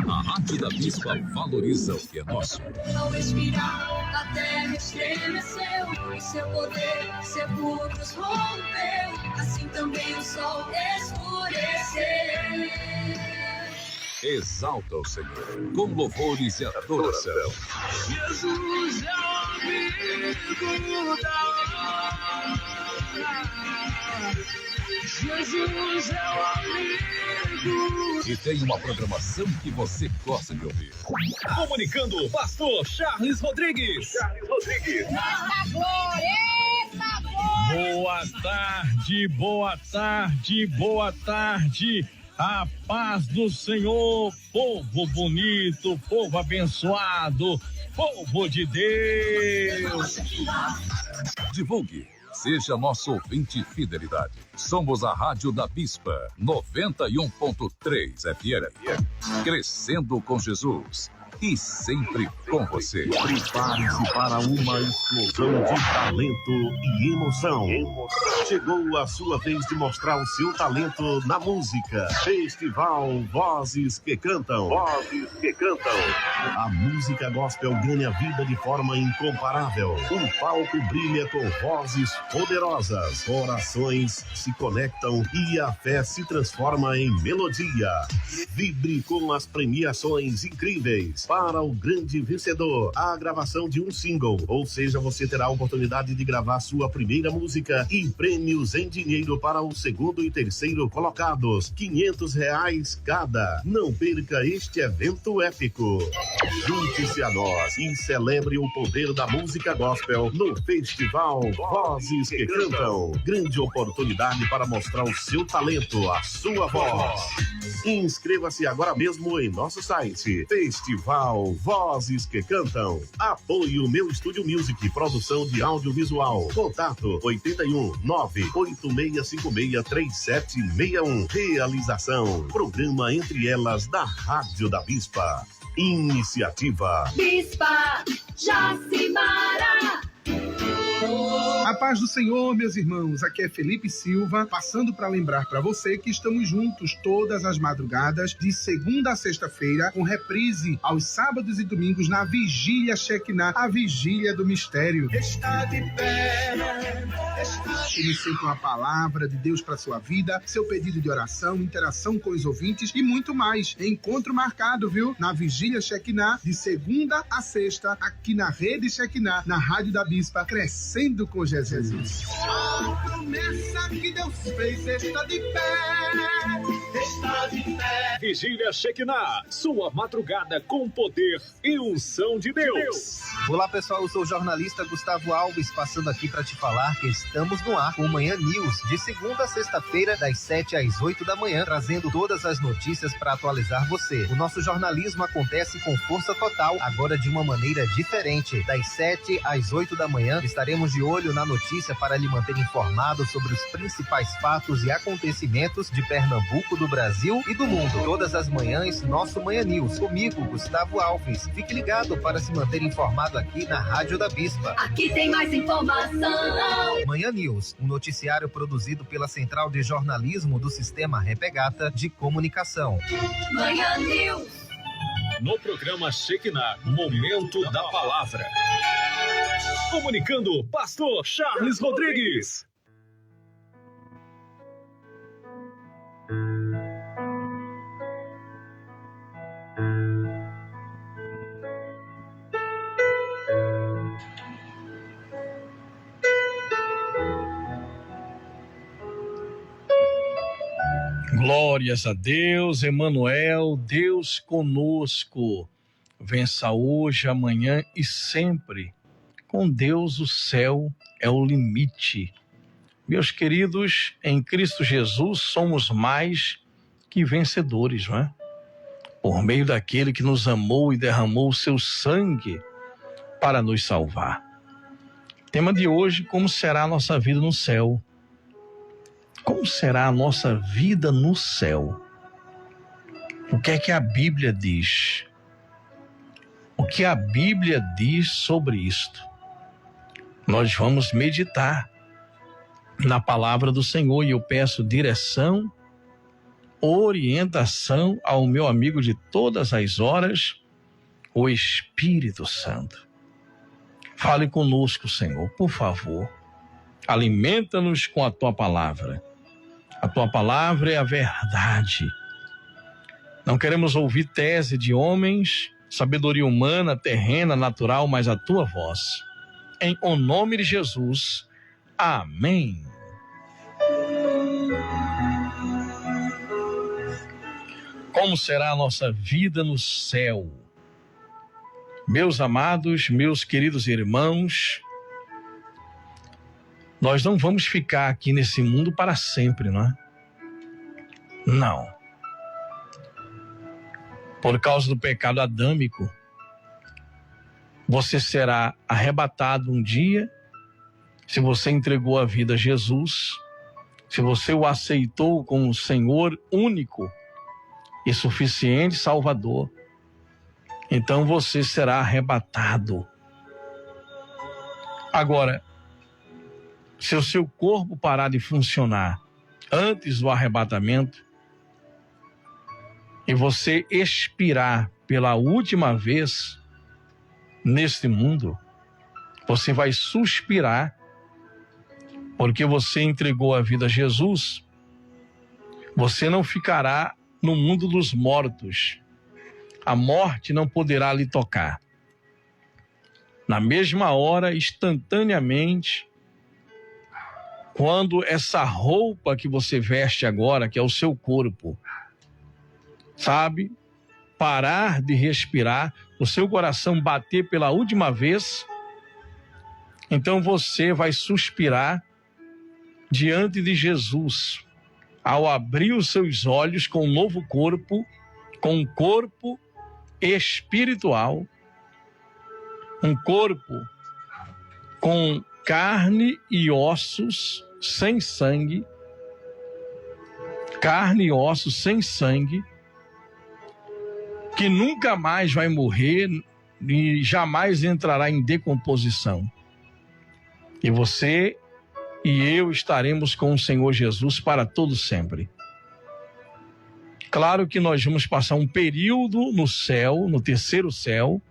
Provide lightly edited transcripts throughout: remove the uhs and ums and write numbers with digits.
A Rádio da Bispa valoriza o que é nosso. Ao respirar, a terra estremeceu, e seu poder sepulcros rompeu, assim também o sol escureceu. Exalta o Senhor, com louvores e adoração. Jesus é o amigo da hora. Jesus é o amigo. E tem uma programação que você gosta de ouvir. Comunicando o pastor Charles Rodrigues. Eita glória, eita glória. Boa tarde, boa tarde, boa tarde. A paz do Senhor, povo bonito, povo abençoado, povo de Deus. Divulgue, seja nosso ouvinte fidelidade. Somos a Rádio da Bispa, 91.3 FM. Crescendo com Jesus e sempre com você. Prepare-se para uma explosão de talento e emoção. Chegou a sua vez de mostrar o seu talento na música. Festival Vozes que Cantam. A música gospel ganha vida de forma incomparável. O palco brilha com vozes poderosas. Corações se conectam e a fé se transforma em melodia. Vibre com as premiações incríveis. Para o grande vencedor, a gravação de um single, ou seja, você terá a oportunidade de gravar sua primeira música e prêmios em dinheiro para o segundo e terceiro colocados, R$500 cada. Não perca este evento épico. Junte-se a nós e celebre o poder da música gospel no Festival Vozes que Cantam. Grande oportunidade para mostrar o seu talento, a sua voz. Inscreva-se agora mesmo em nosso site, Festival Vozes que Cantam. Apoio Meu Estúdio Music, produção de audiovisual. Contato 81 98656 3761. Realização, programa Entre Elas da Rádio da Bispa. Iniciativa Bispa Jacimara. A paz do Senhor, meus irmãos, aqui é Felipe Silva, passando para lembrar para você que estamos juntos todas as madrugadas, de segunda a sexta-feira, com reprise aos sábados e domingos na Vigília Shekinah, a Vigília do Mistério. Está de pé, Ele sempre uma palavra de Deus para sua vida, seu pedido de oração, interação com os ouvintes e muito mais. Encontro marcado, viu? Na Vigília Shekinah, de segunda a sexta, aqui na Rede Shekinah, na Rádio da Bispa, crescendo com Jesus. A promessa que Deus fez está de pé, está de pé. Vigília Shekinah, sua madrugada com poder e unção de Deus. Olá pessoal, eu sou o jornalista Gustavo Alves, passando aqui para te falar que estamos no ar com o Manhã News, de segunda a sexta-feira, das 7 às 8 da manhã, trazendo todas as notícias para atualizar você. O nosso jornalismo acontece com força total, agora de uma maneira diferente. Das 7 às 8 da manhã, estaremos de olho na notícia para lhe manter informado sobre os principais fatos e acontecimentos de Pernambuco, do Brasil e do mundo. Todas as manhãs, nosso Manhã News, comigo, Gustavo Alves. Fique ligado para se manter informado aqui na Rádio da Bispa. Aqui tem mais informação. Manhã News, um noticiário produzido pela Central de Jornalismo do Sistema Repegata de Comunicação. Manhã News. No programa Shekinah, Momento da Palavra. Comunicando, pastor Charles Rodrigues. Glórias a Deus, Emanuel, Deus conosco. Vença hoje, amanhã e sempre. Com Deus o céu é o limite. Meus queridos, em Cristo Jesus somos mais que vencedores, não é? Por meio daquele que nos amou e derramou o seu sangue para nos salvar. Tema de hoje: como será a nossa vida no céu? Como será a nossa vida no céu? O que é que a Bíblia diz? O que a Bíblia diz sobre isto? Nós vamos meditar na palavra do Senhor e eu peço direção orientação ao meu amigo de todas as horas, o Espírito Santo. Fale conosco, Senhor, por favor. Alimenta-nos com a tua palavra. A tua palavra é a verdade. Não queremos ouvir tese de homens, sabedoria humana, terrena, natural, mas a tua voz. Em o nome de Jesus. Amém. Como será a nossa vida no céu? Meus amados, meus queridos irmãos, nós não vamos ficar aqui nesse mundo para sempre, não é? Não. Por causa do pecado adâmico, você será arrebatado um dia, se você entregou a vida a Jesus, se você o aceitou como Senhor único e suficiente Salvador, então você será arrebatado. Agora, se o seu corpo parar de funcionar antes do arrebatamento e você expirar pela última vez neste mundo, você vai suspirar porque você entregou a vida a Jesus. Você não ficará no mundo dos mortos. A morte não poderá lhe tocar. Na mesma hora, instantaneamente, quando essa roupa que você veste agora, que é o seu corpo, sabe, parar de respirar, o seu coração bater pela última vez, então você vai suspirar diante de Jesus, ao abrir os seus olhos com um novo corpo, com um corpo espiritual, um corpo com carne e ossos sem sangue, carne e ossos sem sangue, que nunca mais vai morrer e jamais entrará em decomposição. E você e eu estaremos com o Senhor Jesus para todo sempre. Claro que nós vamos passar um período no céu, no terceiro céu.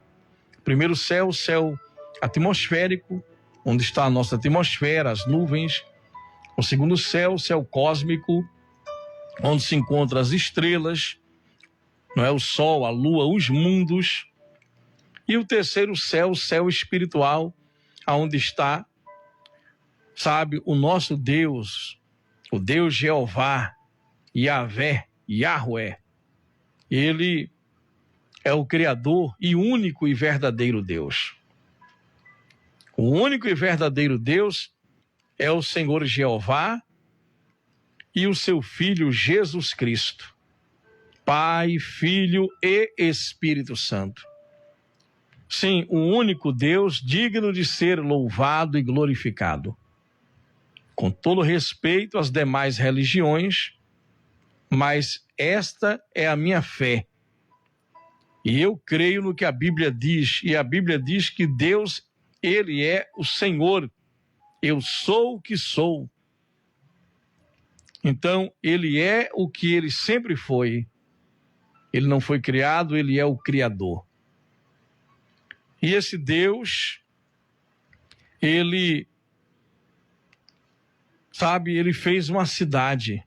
Primeiro céu, o céu atmosférico, onde está a nossa atmosfera, as nuvens. O segundo céu, o céu cósmico, onde se encontram as estrelas, não é, o sol, a lua, os mundos. E o terceiro céu, o céu espiritual, aonde está, sabe, o nosso Deus, o Deus Jeová, Yahvé, Yahweh. Ele é o Criador e único e verdadeiro Deus. O único e verdadeiro Deus é o Senhor Jeová e o seu Filho Jesus Cristo, Pai, Filho e Espírito Santo. Sim, o único Deus digno de ser louvado e glorificado. Com todo respeito às demais religiões, mas esta é a minha fé. E eu creio no que a Bíblia diz, e a Bíblia diz que Deus, Ele é o Senhor. Eu sou o que sou. Então, Ele é o que Ele sempre foi. Ele não foi criado, Ele é o Criador. E esse Deus, Ele, sabe, Ele fez uma cidade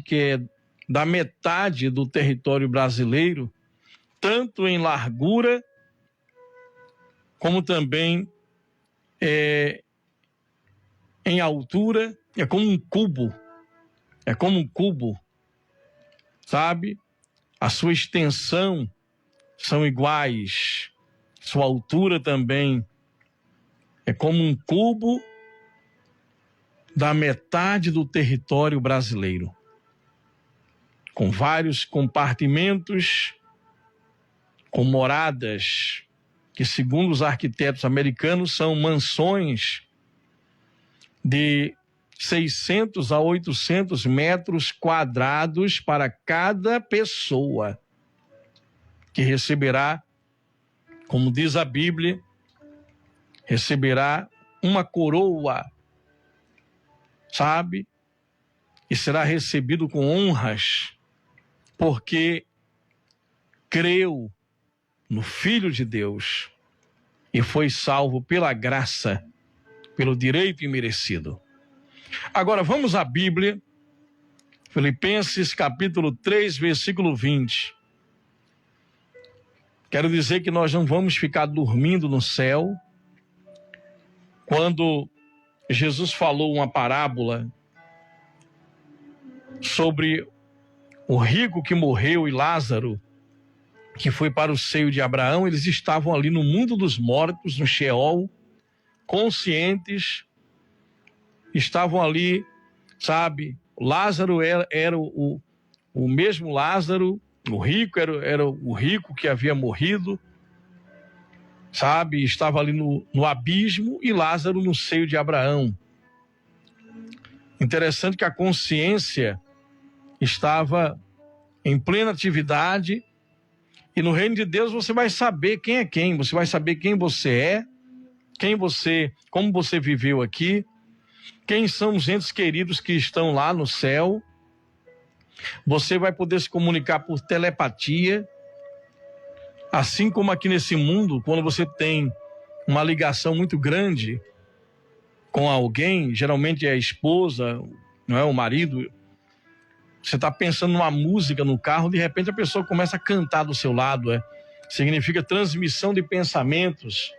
que é da metade do território brasileiro, tanto em largura, como também em altura. É como um cubo, sabe? A sua extensão são iguais, sua altura também é como um cubo da metade do território brasileiro, com vários compartimentos, com moradas, que segundo os arquitetos americanos são mansões de 600 a 800 metros quadrados para cada pessoa, que receberá, como diz a Bíblia, receberá uma coroa, sabe? e será recebido com honras, porque creu no Filho de Deus e foi salvo pela graça, pelo direito imerecido. Agora vamos à Bíblia, Filipenses capítulo 3, versículo 20. Quero dizer que nós não vamos ficar dormindo no céu. Quando Jesus falou uma parábola sobre o rico que morreu e Lázaro, que foi para o seio de Abraão, eles estavam ali no mundo dos mortos, no Sheol, conscientes, estavam ali, sabe? Lázaro era o mesmo Lázaro, o rico era o rico que havia morrido, sabe? Estava ali no abismo, e Lázaro no seio de Abraão. Interessante que a consciência estava em plena atividade, e no reino de Deus você vai saber quem é quem, você vai saber quem você é, como você viveu aqui, quem são os entes queridos que estão lá no céu. Você vai poder se comunicar por telepatia, assim como aqui nesse mundo, quando você tem uma ligação muito grande com alguém, geralmente é a esposa, não é o marido. Você está pensando numa música no carro, de repente a pessoa começa a cantar do seu lado. Significa transmissão de pensamentos.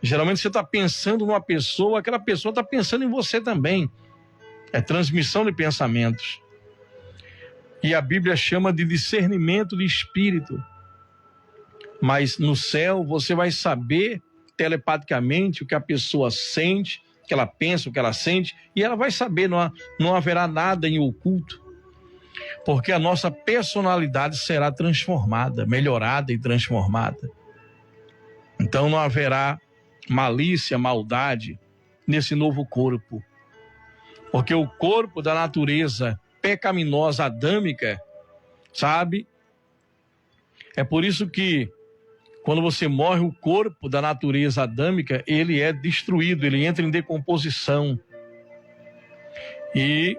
Geralmente você está pensando numa pessoa, aquela pessoa está pensando em você também. É transmissão de pensamentos. E a Bíblia chama de discernimento de espírito. Mas no céu você vai saber telepaticamente o que a pessoa sente, o que ela pensa, o que ela sente, e ela vai saber, não haverá nada em oculto. Porque a nossa personalidade será transformada, melhorada e transformada. Então não haverá malícia, maldade nesse novo corpo. Porque o corpo da natureza pecaminosa, adâmica, sabe? É por isso que quando você morre, o corpo da natureza adâmica, ele é destruído, ele entra em decomposição. E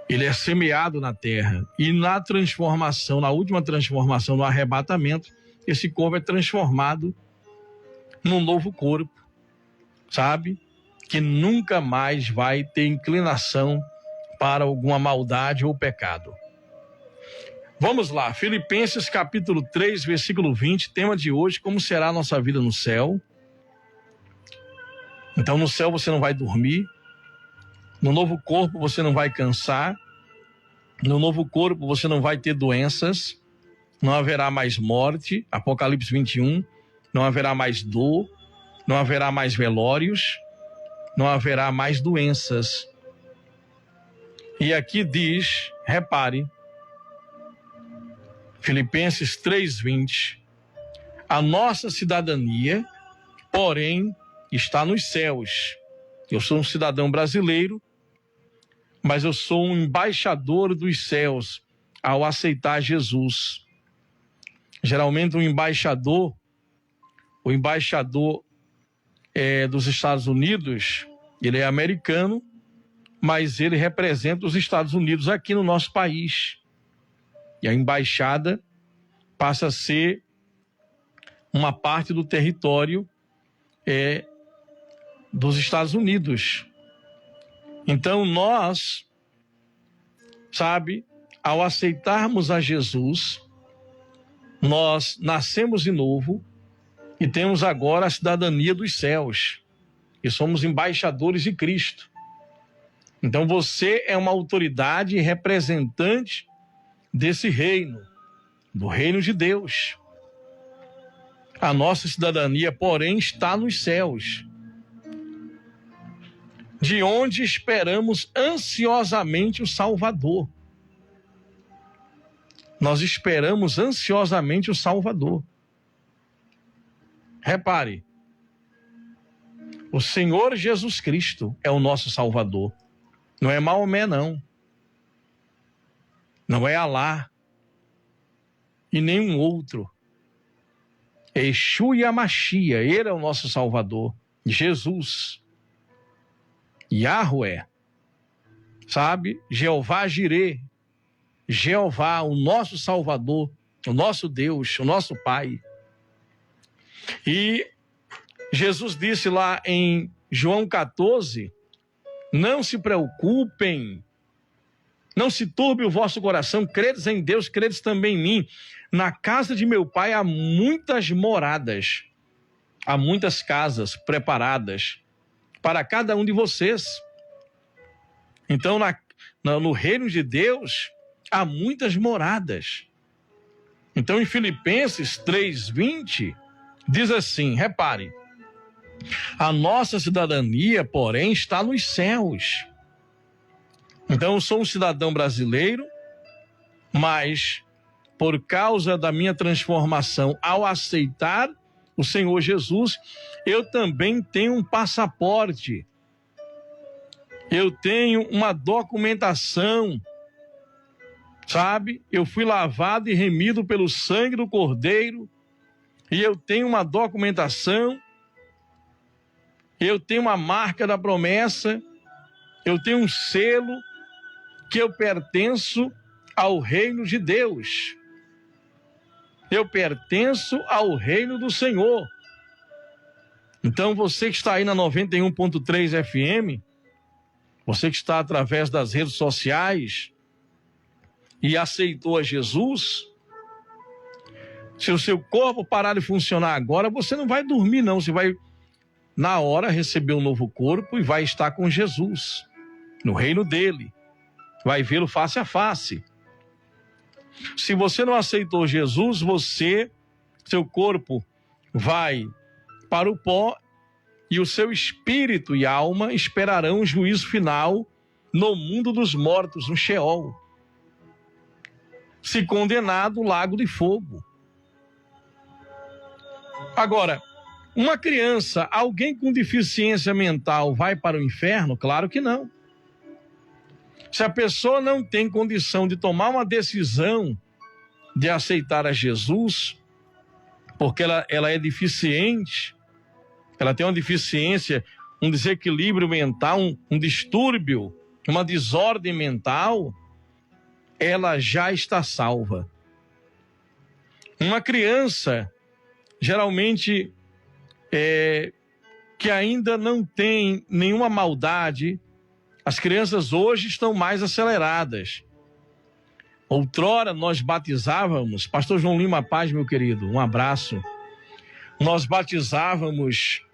ele é semeado na terra. E na transformação, na última transformação, no arrebatamento, esse corpo é transformado num novo corpo, sabe? Que nunca mais vai ter inclinação para alguma maldade ou pecado. Vamos lá, Filipenses capítulo 3, versículo 20, tema de hoje: como será a nossa vida no céu. Então no céu você não vai dormir, no novo corpo você não vai cansar, no novo corpo você não vai ter doenças, não haverá mais morte, Apocalipse 21, não haverá mais dor, não haverá mais velórios, não haverá mais doenças. E aqui diz, repare, Filipenses 3:20, a nossa cidadania, porém, está nos céus. Eu sou um cidadão brasileiro, mas eu sou um embaixador dos céus ao aceitar Jesus. Geralmente o embaixador dos Estados Unidos, ele é americano, mas ele representa os Estados Unidos aqui no nosso país. E a embaixada passa a ser uma parte do território dos Estados Unidos. Então nós, sabe, ao aceitarmos a Jesus, nós nascemos de novo e temos agora a cidadania dos céus. E somos embaixadores de Cristo. Então você é uma autoridade representante desse reino, do reino de Deus. A nossa cidadania, porém, está nos céus, de onde esperamos ansiosamente o Salvador. Nós esperamos ansiosamente o Salvador. Repare, o Senhor Jesus Cristo é o nosso Salvador. Não é Maomé, não. Não é Alá e nenhum outro. É Yeshua e Amashia, ele é o nosso Salvador. Jesus. Yahweh. sabe? Jeová Jirê, Jeová, o nosso Salvador, o nosso Deus, o nosso Pai. E Jesus disse lá em João 14, não se preocupem, não se turbe o vosso coração, credes em Deus, credes também em mim. Na casa de meu Pai há muitas moradas, há muitas casas preparadas para cada um de vocês. Então, no reino de Deus, há muitas moradas. Então, em Filipenses 3:20, diz assim, repare, a nossa cidadania, porém, está nos céus. Então, eu sou um cidadão brasileiro, mas por causa da minha transformação, ao aceitar o Senhor Jesus, eu também tenho um passaporte. Eu tenho uma documentação, sabe? Eu fui lavado e remido pelo sangue do Cordeiro, e eu tenho uma documentação, eu tenho uma marca da promessa, eu tenho um selo que eu pertenço ao reino de Deus. Eu pertenço ao reino do Senhor. Então, você que está aí na 91.3 FM, você que está através das redes sociais e aceitou a Jesus, se o seu corpo parar de funcionar agora, você não vai dormir não, você vai na hora receber um novo corpo e vai estar com Jesus, no reino dele, vai vê-lo face a face. Se você não aceitou Jesus, seu corpo vai para o pó e o seu espírito e alma esperarão o juízo final no mundo dos mortos, no Sheol. Se condenado, lago de fogo. Agora, uma criança, alguém com deficiência mental vai para o inferno? Claro que não. Se a pessoa não tem condição de tomar uma decisão de aceitar a Jesus, porque ela é deficiente, ela tem uma deficiência, um desequilíbrio mental, um distúrbio, uma desordem mental, ela já está salva. Uma criança, geralmente, que ainda não tem nenhuma maldade, as crianças hoje estão mais aceleradas. Outrora nós batizávamos, pastor João Lima Paz, meu querido, um abraço. Nós batizávamos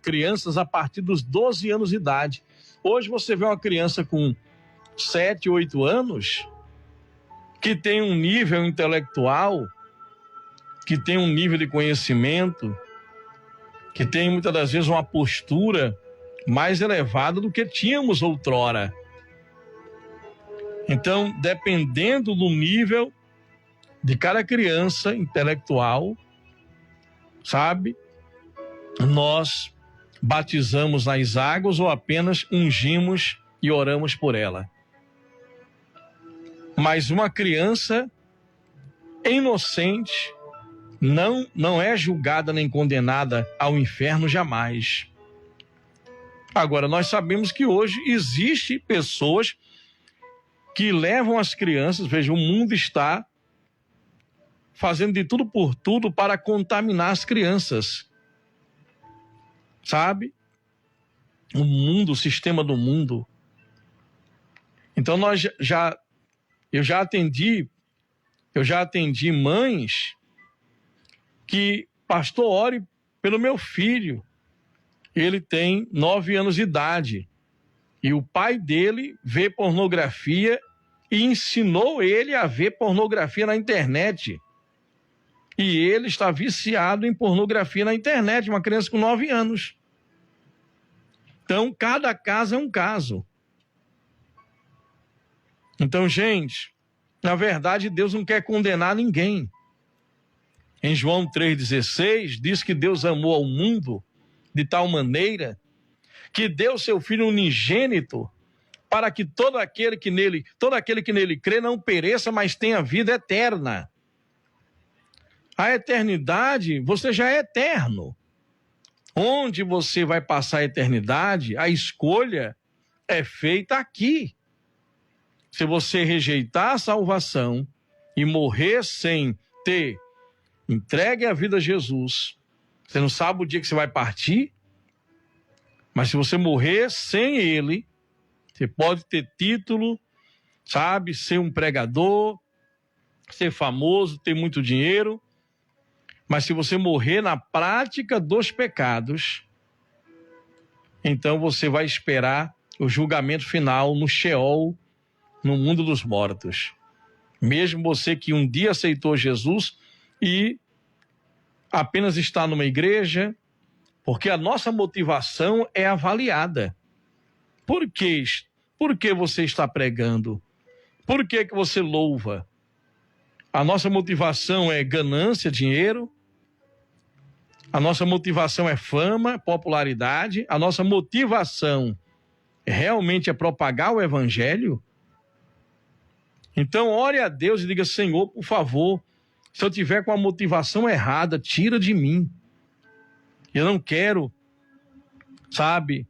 crianças a partir dos 12 anos de idade. Hoje você vê uma criança com 7, 8 anos que tem um nível intelectual, que tem um nível de conhecimento, que tem muitas das vezes uma postura mais elevada do que tínhamos outrora. Então, dependendo do nível de cada criança intelectual, sabe, nós batizamos nas águas ou apenas ungimos e oramos por ela. Mas uma criança inocente não é julgada nem condenada ao inferno jamais. Agora, nós sabemos que hoje existem pessoas que levam as crianças, veja, o mundo está fazendo de tudo por tudo para contaminar as crianças. Sabe? O mundo, o sistema do mundo. Então eu já atendi mães que, pastor, ore pelo meu filho. Ele tem 9 anos de idade e o pai dele vê pornografia e ensinou ele a ver pornografia na internet. E ele está viciado em pornografia na internet, uma criança com 9 anos. Então, cada caso é um caso. Então, gente, na verdade, Deus não quer condenar ninguém. Em João 3,16, diz que Deus amou ao mundo de tal maneira que deu seu Filho unigênito para que todo aquele que nele crê não pereça, mas tenha vida eterna. A eternidade, você já é eterno. Onde você vai passar a eternidade, a escolha é feita aqui. Se você rejeitar a salvação e morrer sem ter entregue a vida a Jesus, você não sabe o dia que você vai partir, mas se você morrer sem ele, você pode ter título, sabe, ser um pregador, ser famoso, ter muito dinheiro, mas se você morrer na prática dos pecados, então você vai esperar o julgamento final no Sheol, no mundo dos mortos. Mesmo você que um dia aceitou Jesus e apenas está numa igreja, porque a nossa motivação é avaliada. Por quê? Por que você está pregando? Por que você louva? A nossa motivação é ganância, dinheiro. A nossa motivação é fama, popularidade. A nossa motivação realmente é propagar o evangelho. Então, ore a Deus e diga: Senhor, por favor, se eu tiver com a motivação errada, tira de mim. Eu não quero, sabe,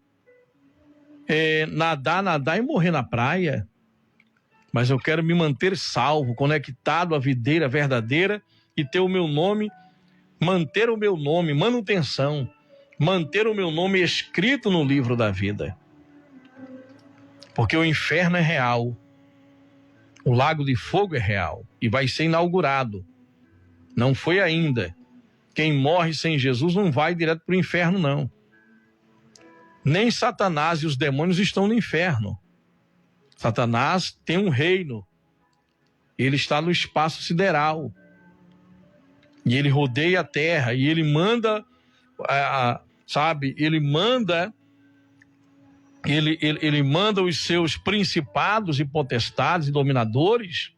nadar e morrer na praia, mas eu quero me manter salvo, conectado à videira verdadeira e ter o meu nome, manter o meu nome, manutenção, manter o meu nome escrito no livro da vida. Porque o inferno é real, o lago de fogo é real e vai ser inaugurado. Não foi ainda. Quem morre sem Jesus não vai direto para o inferno, não. Nem Satanás e os demônios estão no inferno. Satanás tem um reino. Ele está no espaço sideral. E ele rodeia a terra. E ele manda, ele manda os seus principados e potestades e dominadores,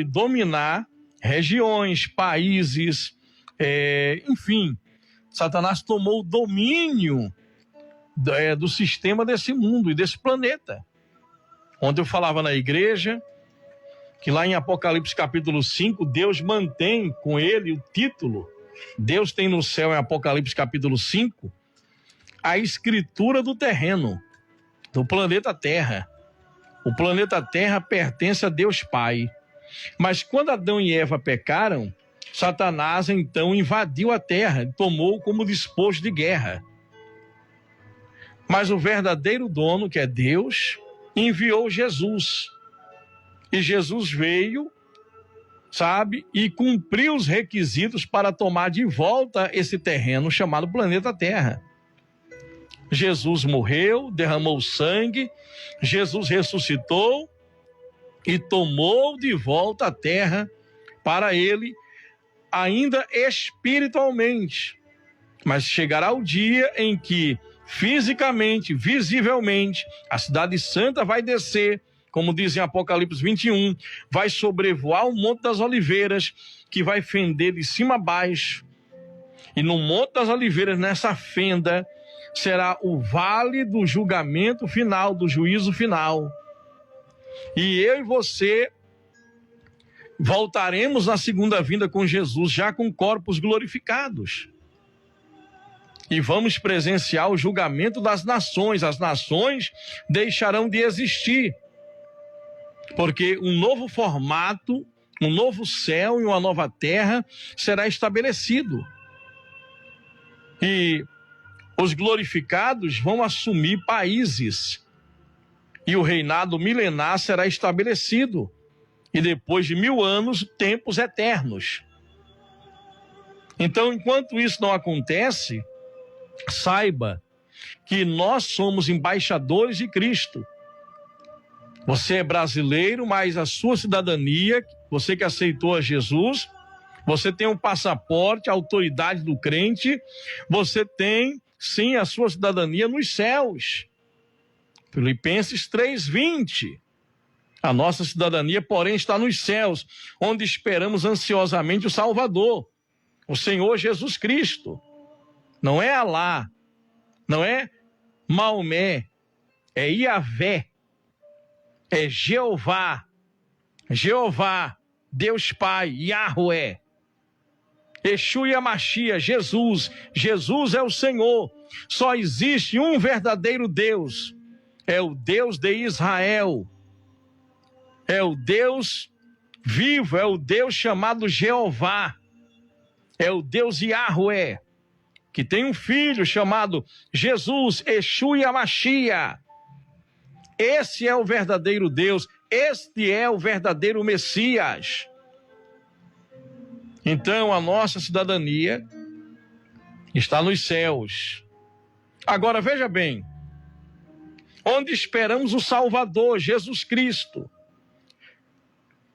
dominar regiões, países, enfim. Satanás tomou o domínio do sistema desse mundo e desse planeta. Ontem eu falava na igreja que lá em Apocalipse capítulo 5, Deus mantém com ele o título. Deus tem no céu, em Apocalipse capítulo 5, a escritura do terreno, do planeta Terra. O planeta Terra pertence a Deus Pai. Mas quando Adão e Eva pecaram, Satanás então invadiu a terra, tomou como despojo de guerra. Mas o verdadeiro dono, que é Deus, enviou Jesus. E Jesus veio, e cumpriu os requisitos para tomar de volta esse terreno chamado planeta Terra. Jesus morreu, derramou sangue, Jesus ressuscitou e tomou de volta a terra para ele, ainda espiritualmente. Mas chegará o dia em que fisicamente, visivelmente, a cidade santa vai descer, como diz em Apocalipse 21, vai sobrevoar o Monte das Oliveiras, que vai fender de cima a baixo. E no Monte das Oliveiras, nessa fenda, será o vale do julgamento final, do juízo final. E eu e você voltaremos na segunda vinda com Jesus, já com corpos glorificados. E vamos presenciar o julgamento das nações. As nações deixarão de existir, porque um novo formato, um novo céu e uma nova terra será estabelecido. E os glorificados vão assumir países. E o reinado milenar será estabelecido. E depois de 1000 anos, tempos eternos. Então, enquanto isso não acontece, saiba que nós somos embaixadores de Cristo. Você é brasileiro, mas a sua cidadania, você que aceitou a Jesus, você tem um passaporte, a autoridade do crente, você tem, sim, a sua cidadania nos céus. Filipenses 3:20. A nossa cidadania, porém, está nos céus, onde esperamos ansiosamente o Salvador, o Senhor Jesus Cristo. Não é Alá, não é Maomé, é Iavé, é Jeová, Deus Pai, Yahweh, Exu e Amashia, Jesus é o Senhor. Só existe um verdadeiro Deus, é o Deus de Israel, é o Deus vivo, é o Deus chamado Jeová, é o Deus Yahweh, que tem um filho chamado Jesus, Exu Yamashia. Esse é o verdadeiro Deus, este é o verdadeiro Messias. Então a nossa cidadania está nos céus. Agora veja bem, onde esperamos o Salvador, Jesus Cristo,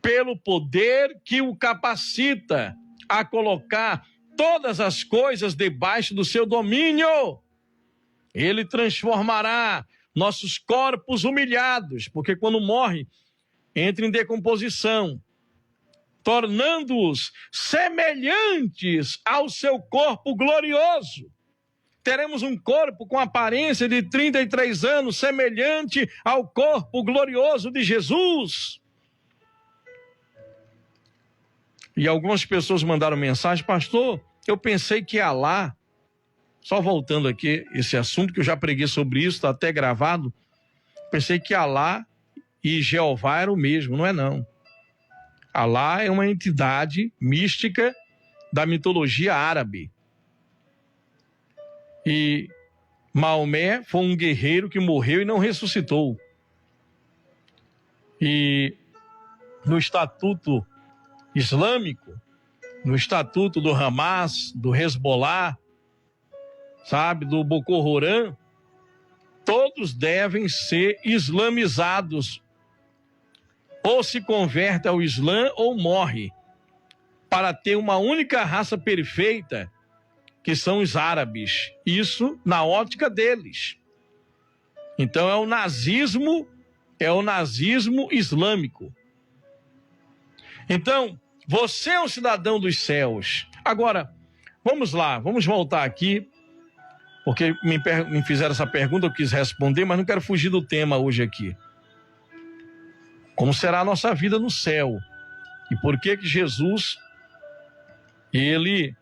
pelo poder que o capacita a colocar todas as coisas debaixo do seu domínio. Ele transformará nossos corpos humilhados, porque quando morre, entra em decomposição, tornando-os semelhantes ao seu corpo glorioso. Teremos um corpo com aparência de 33 anos, semelhante ao corpo glorioso de Jesus. E algumas pessoas mandaram mensagem: pastor, eu pensei que Alá, só voltando aqui esse assunto que eu já preguei sobre isso, está até gravado, pensei que Alá e Jeová era o mesmo, não é não. Alá é uma entidade mística da mitologia árabe. E Maomé foi um guerreiro que morreu e não ressuscitou. E no estatuto islâmico, no estatuto do Hamas, do Hezbollah, sabe, do Boko Haram, todos devem ser islamizados. Ou se converte ao Islã ou morre, para ter uma única raça perfeita, que são os árabes. Isso na ótica deles. Então é o nazismo islâmico. Então, você é um cidadão dos céus. Agora, vamos lá, vamos voltar aqui, porque me fizeram essa pergunta, eu quis responder, mas não quero fugir do tema hoje aqui. Como será a nossa vida no céu? E por que Jesus, ele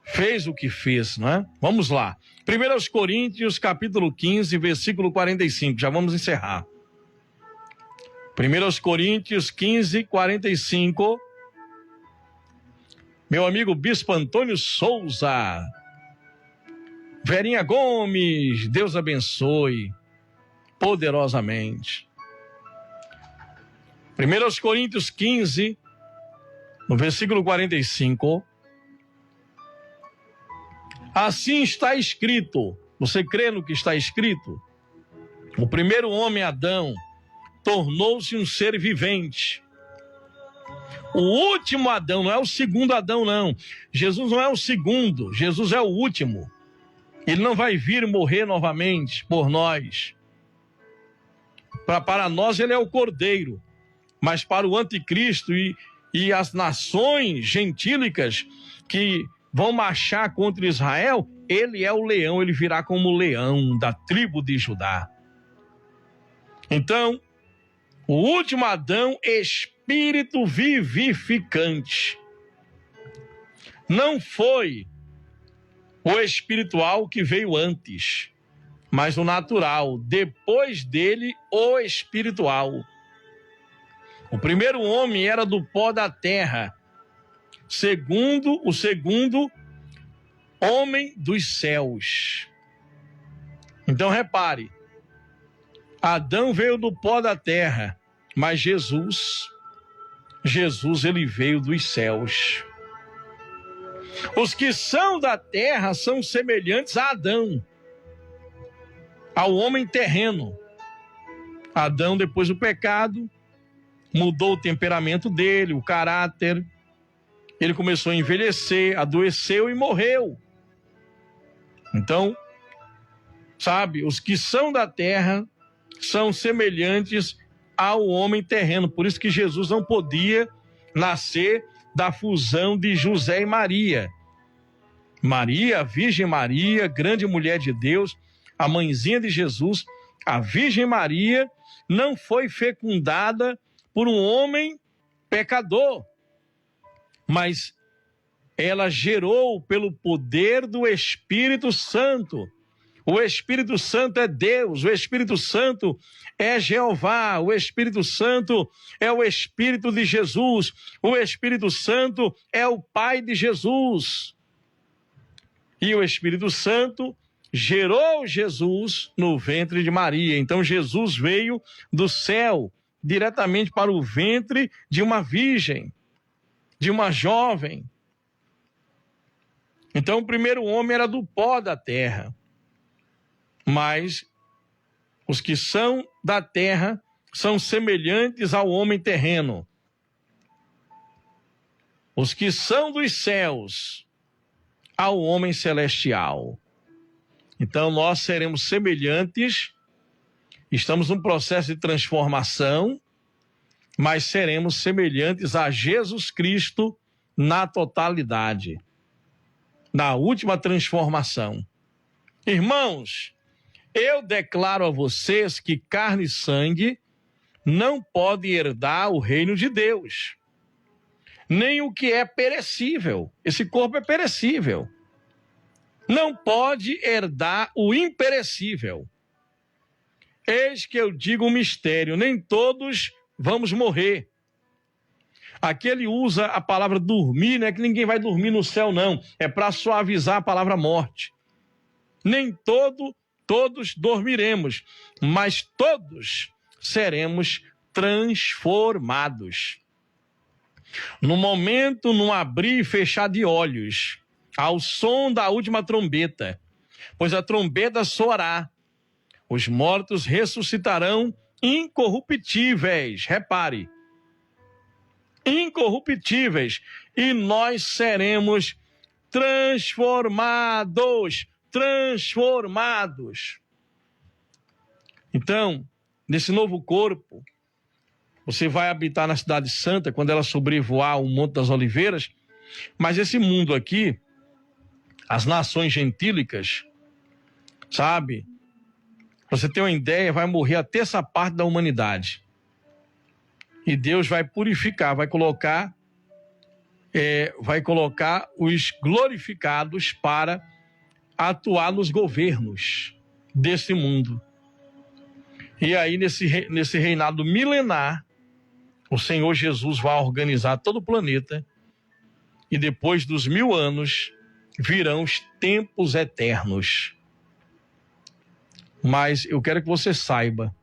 fez o que fez, não é? Vamos lá. 1 Coríntios, capítulo 15, versículo 45. Já vamos encerrar. 1 Coríntios 15, 45. Meu amigo Bispo Antônio Souza, Verinha Gomes, Deus abençoe poderosamente. 1 Coríntios 15, no versículo 45. Assim está escrito. Você crê no que está escrito? O primeiro homem, Adão, tornou-se um ser vivente. O último Adão, não é o segundo Adão, não. Jesus não é o segundo, Jesus é o último. Ele não vai vir morrer novamente por nós. Para nós ele é o Cordeiro, mas para o anticristo e as nações gentílicas que vão marchar contra Israel, ele é o leão, ele virá como leão da tribo de Judá. Então, o último Adão, espírito vivificante. Não foi o espiritual que veio antes, mas o natural. Depois dele, o espiritual. O primeiro homem era do pó da terra. O segundo, homem dos céus. Então repare, Adão veio do pó da terra, mas Jesus ele veio dos céus. Os que são da terra são semelhantes a Adão, ao homem terreno. Adão, depois do pecado, mudou o temperamento dele, o caráter. Ele começou a envelhecer, adoeceu e morreu. Então, sabe, os que são da terra são semelhantes ao homem terreno. Por isso que Jesus não podia nascer da fusão de José e Maria. Maria, a Virgem Maria, grande mulher de Deus, a mãezinha de Jesus, a Virgem Maria não foi fecundada por um homem pecador, mas ela gerou pelo poder do Espírito Santo O Espírito Santo é Deus, o Espírito Santo é Jeová, o Espírito Santo é o Espírito de Jesus, o Espírito Santo é o Pai de Jesus. E o Espírito Santo gerou Jesus no ventre de Maria. Então Jesus veio do céu diretamente para o ventre de uma virgem, de uma jovem. Então o primeiro homem era do pó da terra. Mas os que são da terra são semelhantes ao homem terreno. Os que são dos céus ao homem celestial. Então nós seremos semelhantes, estamos num processo de transformação, mas seremos semelhantes a Jesus Cristo na totalidade, na última transformação. Irmãos, eu declaro a vocês que carne e sangue não pode herdar o reino de Deus, nem o que é perecível. Esse corpo é perecível. Não pode herdar o imperecível. Eis que eu digo um mistério, nem todos vamos morrer. Aqui ele usa a palavra dormir, não é que ninguém vai dormir no céu, não. É para suavizar a palavra morte. Nem todos dormiremos, mas todos seremos transformados. No momento, num abrir e fechar de olhos, ao som da última trombeta, pois a trombeta soará, os mortos ressuscitarão incorruptíveis, repare, incorruptíveis, e nós seremos transformados. Então, nesse novo corpo, você vai habitar na Cidade Santa quando ela sobrevoar o Monte das Oliveiras, mas esse mundo aqui, as nações gentílicas, sabe? Pra você ter uma ideia, vai morrer a terça parte da humanidade. E Deus vai purificar, vai colocar os glorificados para atuar nos governos desse mundo. E aí, nesse reinado milenar, o Senhor Jesus vai organizar todo o planeta, e depois dos 1000 anos virão os tempos eternos. Mas eu quero que você saiba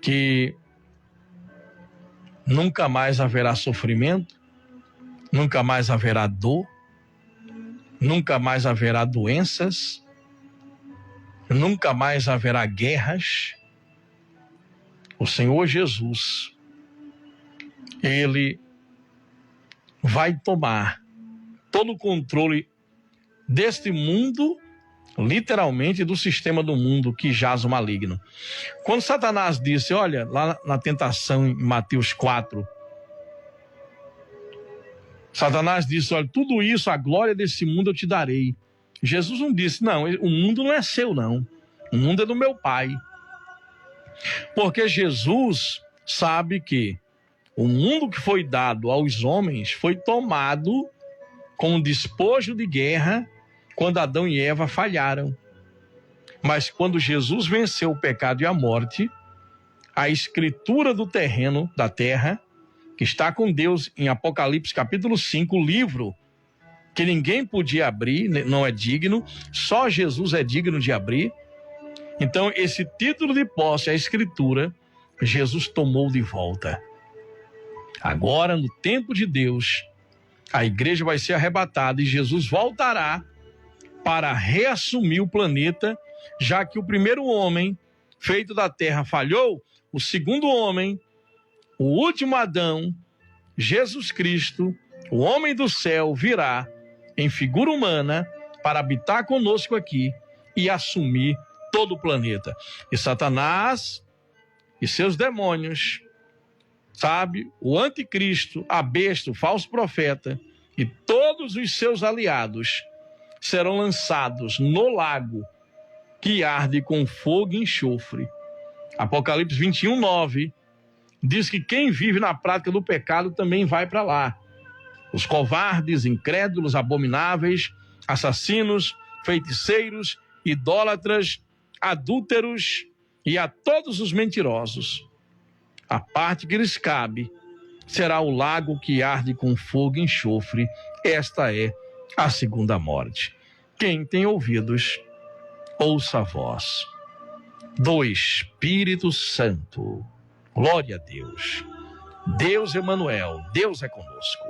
que nunca mais haverá sofrimento, nunca mais haverá dor, nunca mais haverá doenças, nunca mais haverá guerras. O Senhor Jesus, Ele vai tomar todo o controle deste mundo, literalmente do sistema do mundo que jaz o maligno. Quando Satanás disse, olha, lá na tentação em Mateus 4, Satanás disse, olha, tudo isso, a glória desse mundo eu te darei. Jesus não disse, não, o mundo não é seu, não. O mundo é do meu Pai. Porque Jesus sabe que o mundo que foi dado aos homens foi tomado com um despojo de guerra quando Adão e Eva falharam. Mas quando Jesus venceu o pecado e a morte, a escritura do terreno, da terra, que está com Deus em Apocalipse capítulo 5, o livro que ninguém podia abrir, não é digno, só Jesus é digno de abrir. Então esse título de posse, a escritura, Jesus tomou de volta. Agora, no tempo de Deus, a igreja vai ser arrebatada e Jesus voltará para reassumir o planeta, já que o primeiro homem feito da terra falhou, o segundo homem, o último Adão, Jesus Cristo, o homem do céu, virá em figura humana para habitar conosco aqui e assumir todo o planeta. E Satanás e seus demônios, sabe, o anticristo, a besta, o falso profeta e todos os seus aliados serão lançados no lago que arde com fogo e enxofre. Apocalipse 21, 9 diz que quem vive na prática do pecado também vai para lá. Os covardes, incrédulos, abomináveis, assassinos, feiticeiros idólatras, adúlteros e a todos os mentirosos. A parte que lhes cabe será o lago que arde com fogo e enxofre. Esta é a segunda morte. Quem tem ouvidos, ouça a voz do Espírito Santo. Glória a Deus. Deus Emanuel, Deus é conosco.